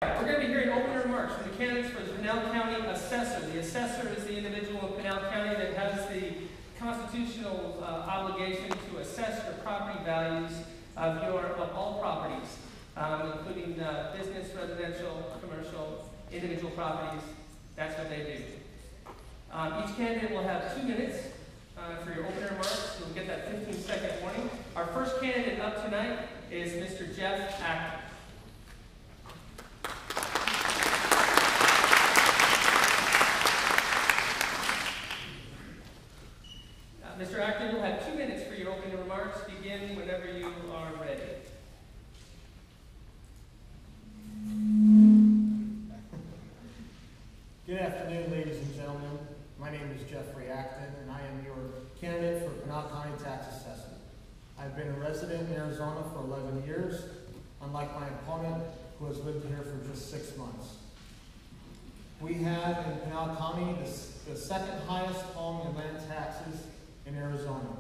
We're going to be hearing opening remarks from the candidates for the Pinal County Assessor. The Assessor is the individual in Pinal County that has the constitutional obligation to assess your property values of all properties, including business, residential, commercial, individual properties. That's what they do. Each candidate will have 2 minutes for your opening remarks. You'll get that 15-second warning. Our first candidate up tonight is Mr. Jeff Acton. Mr. Acton, you'll have 2 minutes for your opening remarks. Begin whenever you are ready. Good afternoon, ladies and gentlemen. My name is Jeffrey Acton, and I am your candidate for Pinal County Tax Assessor. I've been a resident in Arizona for 11 years, unlike my opponent, who has lived here for just 6 months. We have in Pinal County the second highest home and land taxes in Arizona.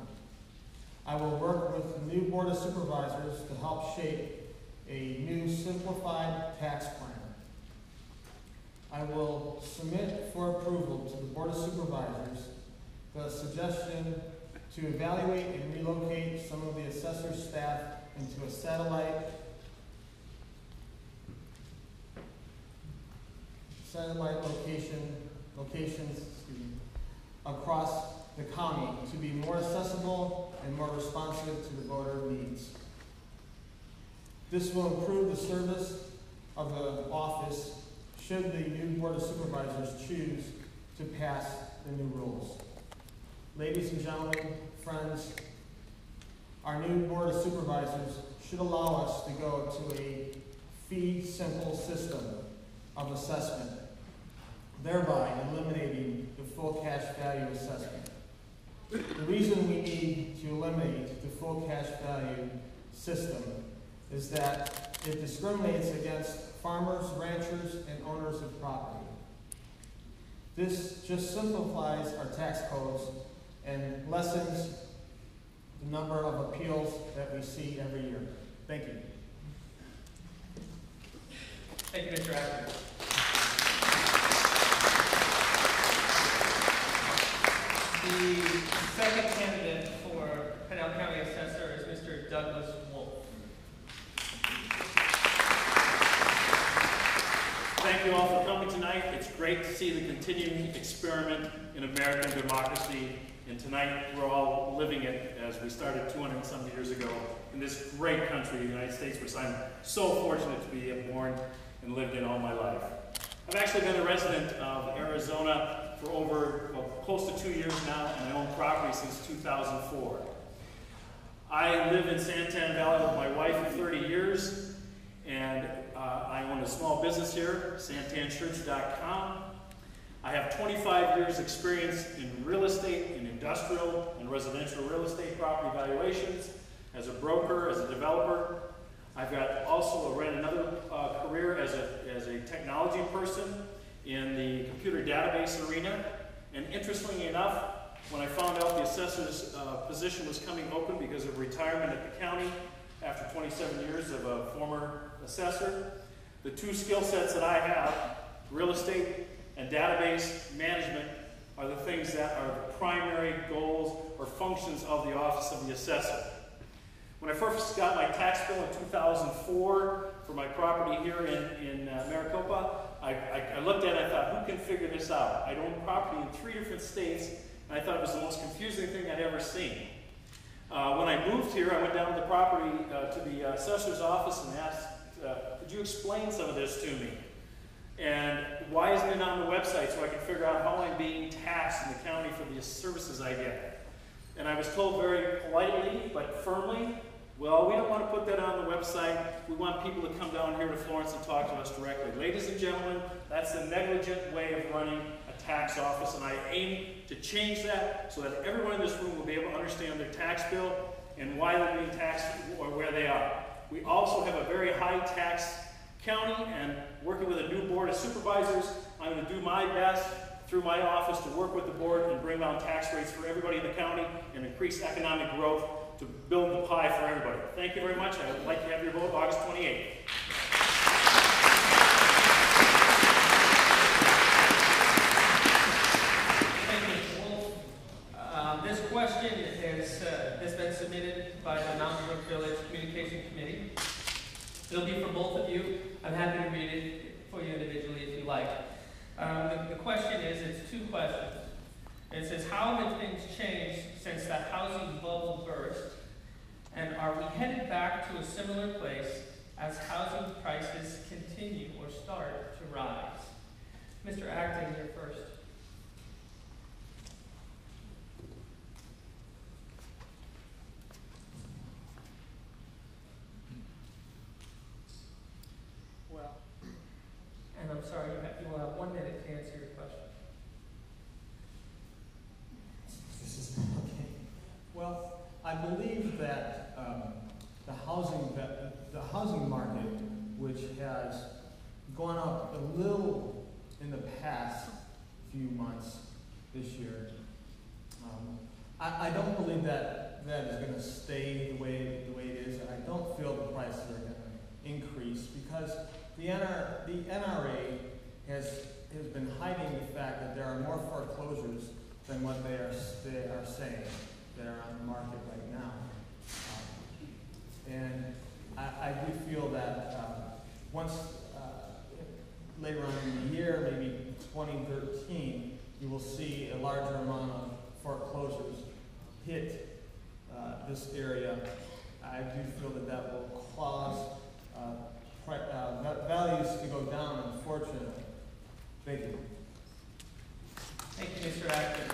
I will work with the new Board of Supervisors to help shape a new simplified tax plan. I will submit for approval to the Board of Supervisors the suggestion to evaluate and relocate some of the assessor staff into a satellite locations across the county to be more accessible and more responsive to the voter needs. This will improve the service of the office should the new Board of Supervisors choose to pass the new rules. Ladies and gentlemen, friends, our new Board of Supervisors should allow us to go to a fee-simple system of assessment, thereby eliminating the full cash value assessment. The reason we need to eliminate the full cash value system is that it discriminates against farmers, ranchers, and owners of property. This just simplifies our tax codes and lessens the number of appeals that we see every year. Thank you. Thank you, Mr. Acton. The second candidate for Pinal County Assessor is Mr. Douglas Wolf. Thank you all for coming tonight. It's great to see the continuing experiment in American democracy. And tonight we're all living it as we started 200 and some years ago in this great country, the United States, which I'm so fortunate to be born and lived in all my life. I've actually been a resident of Arizona for over, close to 2 years now, and I own property since 2004. I live in Santan Valley with my wife for 30 years, and I own a small business here, santanchurch.com. I have 25 years experience in real estate, in industrial and residential real estate property valuations, as a broker, as a developer. I've ran another career as a technology person in the computer database arena. And interestingly enough, when I found out the assessor's position was coming open because of retirement at the county after 27 years of a former assessor, the 2 skill sets that I have, real estate and database management, are the things that are the primary goals or functions of the office of the assessor. When I first got my tax bill in 2004 for my property here in Maricopa, I looked at it and I thought, who can figure this out? I own property in 3 different states, and I thought it was the most confusing thing I'd ever seen. When I moved here, I went down to the property, to the assessor's office and asked, could you explain some of this to me? And why isn't it on the website so I can figure out how I'm being taxed in the county for the services I get? And I was told very politely but firmly, well, we don't want to put that on the website. We want people to come down here to Florence and talk to us directly. Ladies and gentlemen, that's the negligent way of running a tax office, and I aim to change that so that everyone in this room will be able to understand their tax bill and why they're being taxed or where they are. We also have a very high tax county, and working with a new Board of Supervisors, I'm going to do my best through my office to work with the board and bring down tax rates for everybody in the county and increase economic growth to build the pie for everybody. Thank you very much. I would like to have your vote August 28th. two questions. It says, how have things changed since the housing bubble burst? And are we headed back to a similar place as housing prices continue or start to rise? Mr. Acton, you're first. Well, And I'm sorry, you will have 1 minute to answer your question. this is okay. Well, I believe that the housing market, which has gone up a little in the past few months this year, I don't believe that is going to stay the way it is, and I don't feel the prices are going to increase because the NRA has been hiding the fact that there are more foreclosures than what they are saying that are on the market right now. And I do feel that once later on in the year, maybe 2013, you will see a larger amount of foreclosures hit this area. I do feel that will cause values to go down, unfortunately. Thank you. Thank you, Mr. Acton.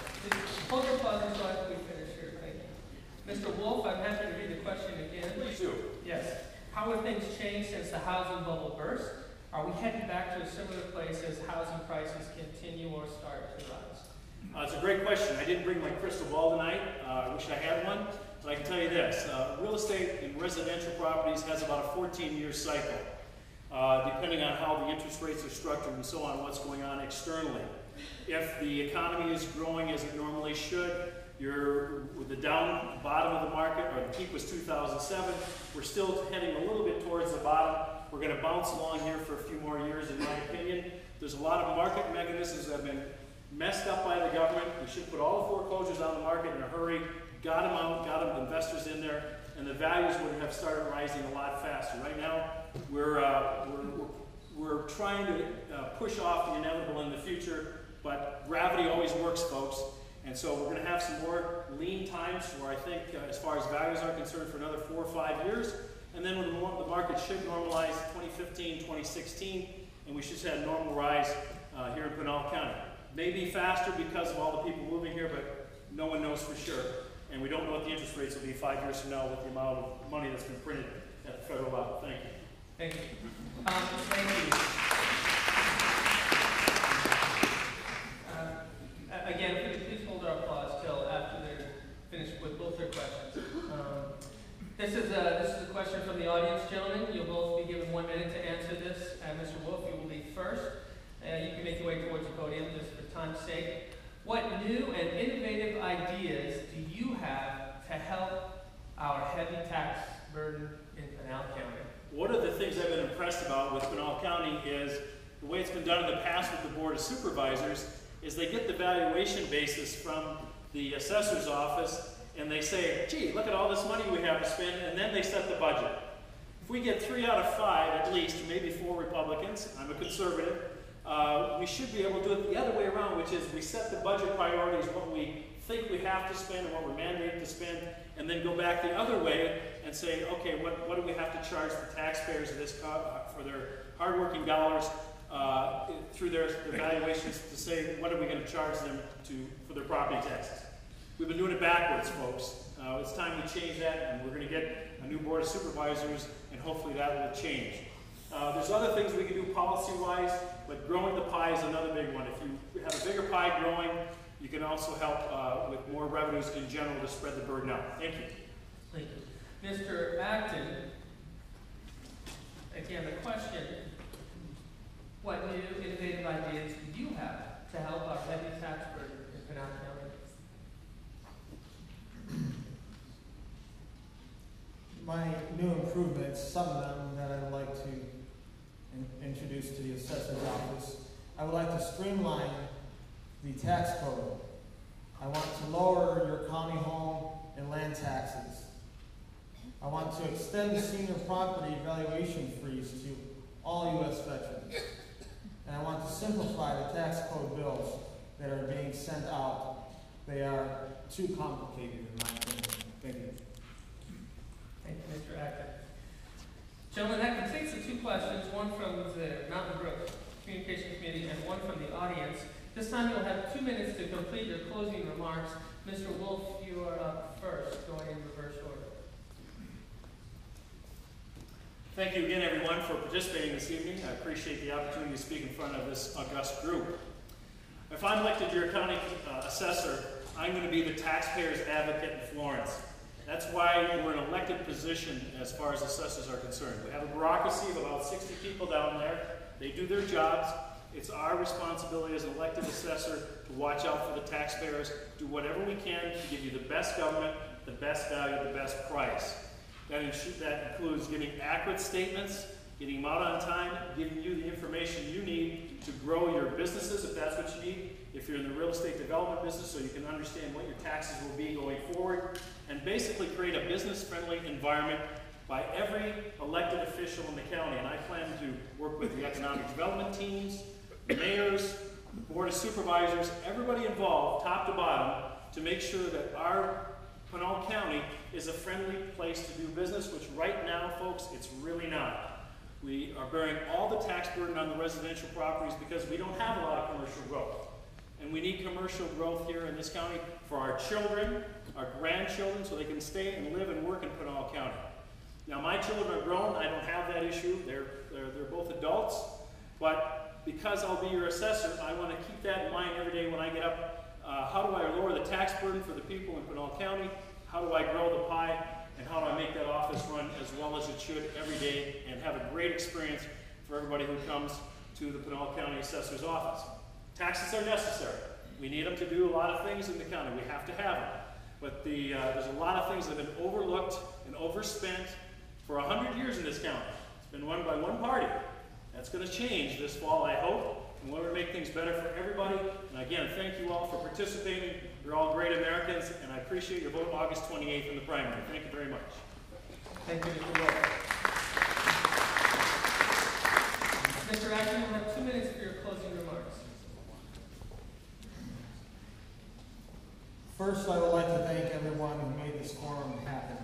Hold your applause until after we finish here. Thank you. Mr. Wolf, I'm happy to read the question again. Please do. Yes. How have things changed since the housing bubble burst? Are we headed back to a similar place as housing prices continue or start to rise? It's a great question. I didn't bring my crystal ball tonight. I wish I had one. But I can tell you this. Real estate in residential properties has about a 14-year cycle, depending on how the interest rates are structured and so on, what's going on externally. If the economy is growing as it normally should, you're with the bottom of the market, or the peak was 2007. We're still heading a little bit towards the bottom. We're going to bounce along here for a few more years, in my opinion. There's a lot of market mechanisms that have been messed up by the government. We should put all the foreclosures on the market in a hurry, got them out, got them investors in there, and the values would have started rising a lot faster. Right now, we're trying to push off the inevitable in the future, but gravity always works, folks. And so we're going to have some more lean times where I think, as far as values are concerned, for another 4 or 5 years. And then when the market should normalize 2015, 2016, and we should see a normal rise here in Pinal County. Maybe faster because of all the people moving here, but no one knows for sure. And we don't know what the interest rates will be 5 years from now with the amount of money that's been printed at the federal level. Thank you. Thank you. Thank you. Again, if you could please hold our applause till after they're finished with both their questions. This is a question from the audience, gentlemen. You'll both be given 1 minute to answer this. Mr. Wolf, you will be first. You can make your way towards the podium just for time's sake. What new and innovative ideas do you have to help our heavy tax burden in Pinal County? One of the things I've been impressed about with Pinal County is the way it's been done in the past with the Board of Supervisors is they get the valuation basis from the assessor's office and they say, gee, look at all this money we have to spend, and then they set the budget. If we get 3 out of 5 at least, maybe 4 Republicans, I'm a conservative, we should be able to do it the other way around, which is we set the budget priorities, what we think we have to spend and what we're mandated to spend, and then go back the other way and say, okay, what do we have to charge the taxpayers of this for their hardworking dollars through their valuations to say what are we going to charge them for their property taxes. We've been doing it backwards, folks. It's time to change that, and we're going to get a new Board of Supervisors, and hopefully that will change. There's other things we can do policy-wise, but growing the pie is another big one. If you have a bigger pie growing, you can also help with more revenues in general to spread the burden out. Thank you. Thank you. Mr. Acton, again, the question, what new innovative ideas do you have to help our heavy tax burden in Pinal County? My new improvements, some of them that I would like to introduce to the assessor's office. I would like to streamline the tax code. I want to lower your county home and land taxes. I want to extend senior property valuation freeze to all U.S. veterans. And I want to simplify the tax code bills that are being sent out. They are too complicated in my opinion. Thank you. Thank you, Mr. Acton. Gentlemen, that completes the two questions, one from the Mountain Brook Communication Committee and one from the audience. This time you'll have 2 minutes to complete your closing remarks. Mr. Wolf, you are up first, going in reverse order. Thank you again, everyone, for participating this evening. I appreciate the opportunity to speak in front of this august group. If I'm elected your county assessor, I'm going to be the taxpayer's advocate in Florence. That's why we're an elected position as far as assessors are concerned. We have a bureaucracy of about 60 people down there. They do their jobs. It's our responsibility as an elected assessor to watch out for the taxpayers, do whatever we can to give you the best government, the best value, the best price. That includes giving accurate statements, getting them out on time, giving you the information you need to grow your businesses if that's what you need. If you're in the real estate development business, so you can understand what your taxes will be going forward, and basically create a business-friendly environment by every elected official in the county. And I plan to work with the economic development teams, the mayors, the board of supervisors, everybody involved, top to bottom, to make sure that our Pinal County is a friendly place to do business, which right now, folks, it's really not. We are bearing all the tax burden on the residential properties because we don't have a lot of commercial growth. And we need commercial growth here in this county for our children, our grandchildren, so they can stay and live and work in Pinal County. Now, my children are grown. I don't have that issue. They're both adults. But because I'll be your assessor, I want to keep that in mind every day when I get up. How do I lower the tax burden for the people in Pinal County? How do I grow the pie? And how do I make that office run as well as it should every day and have a great experience for everybody who comes to the Pinal County Assessor's Office? Taxes are necessary. We need them to do a lot of things in the county. We have to have them. But there's a lot of things that have been overlooked and overspent for 100 years in this county. It's been run by one party. That's going to change this fall, I hope. And we're going to make things better for everybody. And again, thank you all for participating. You're all great Americans, and I appreciate your vote August 28th in the primary. Thank you very much. Thank you, Mr. Wolf. Mr. Acton, you'll have 2 minutes for your closing remarks. First, I would like to thank everyone who made this forum happen.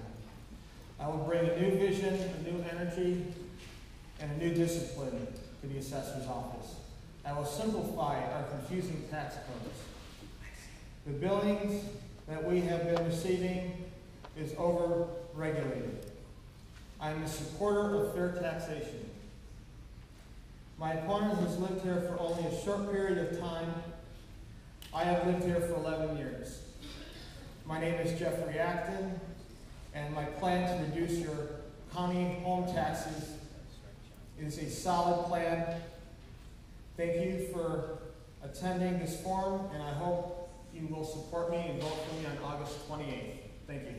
I will bring a new vision, a new energy, and a new discipline to the assessor's office. I will simplify our confusing tax codes. The billings that we have been receiving is over-regulated. I am a supporter of fair taxation. My opponent has lived here for only a short period of time. I have lived here for 11 years. My name is Jeffrey Acton, and my plan to reduce your county home taxes is a solid plan. Thank you for attending this forum, and I hope you will support me and vote for me on August 28th. Thank you.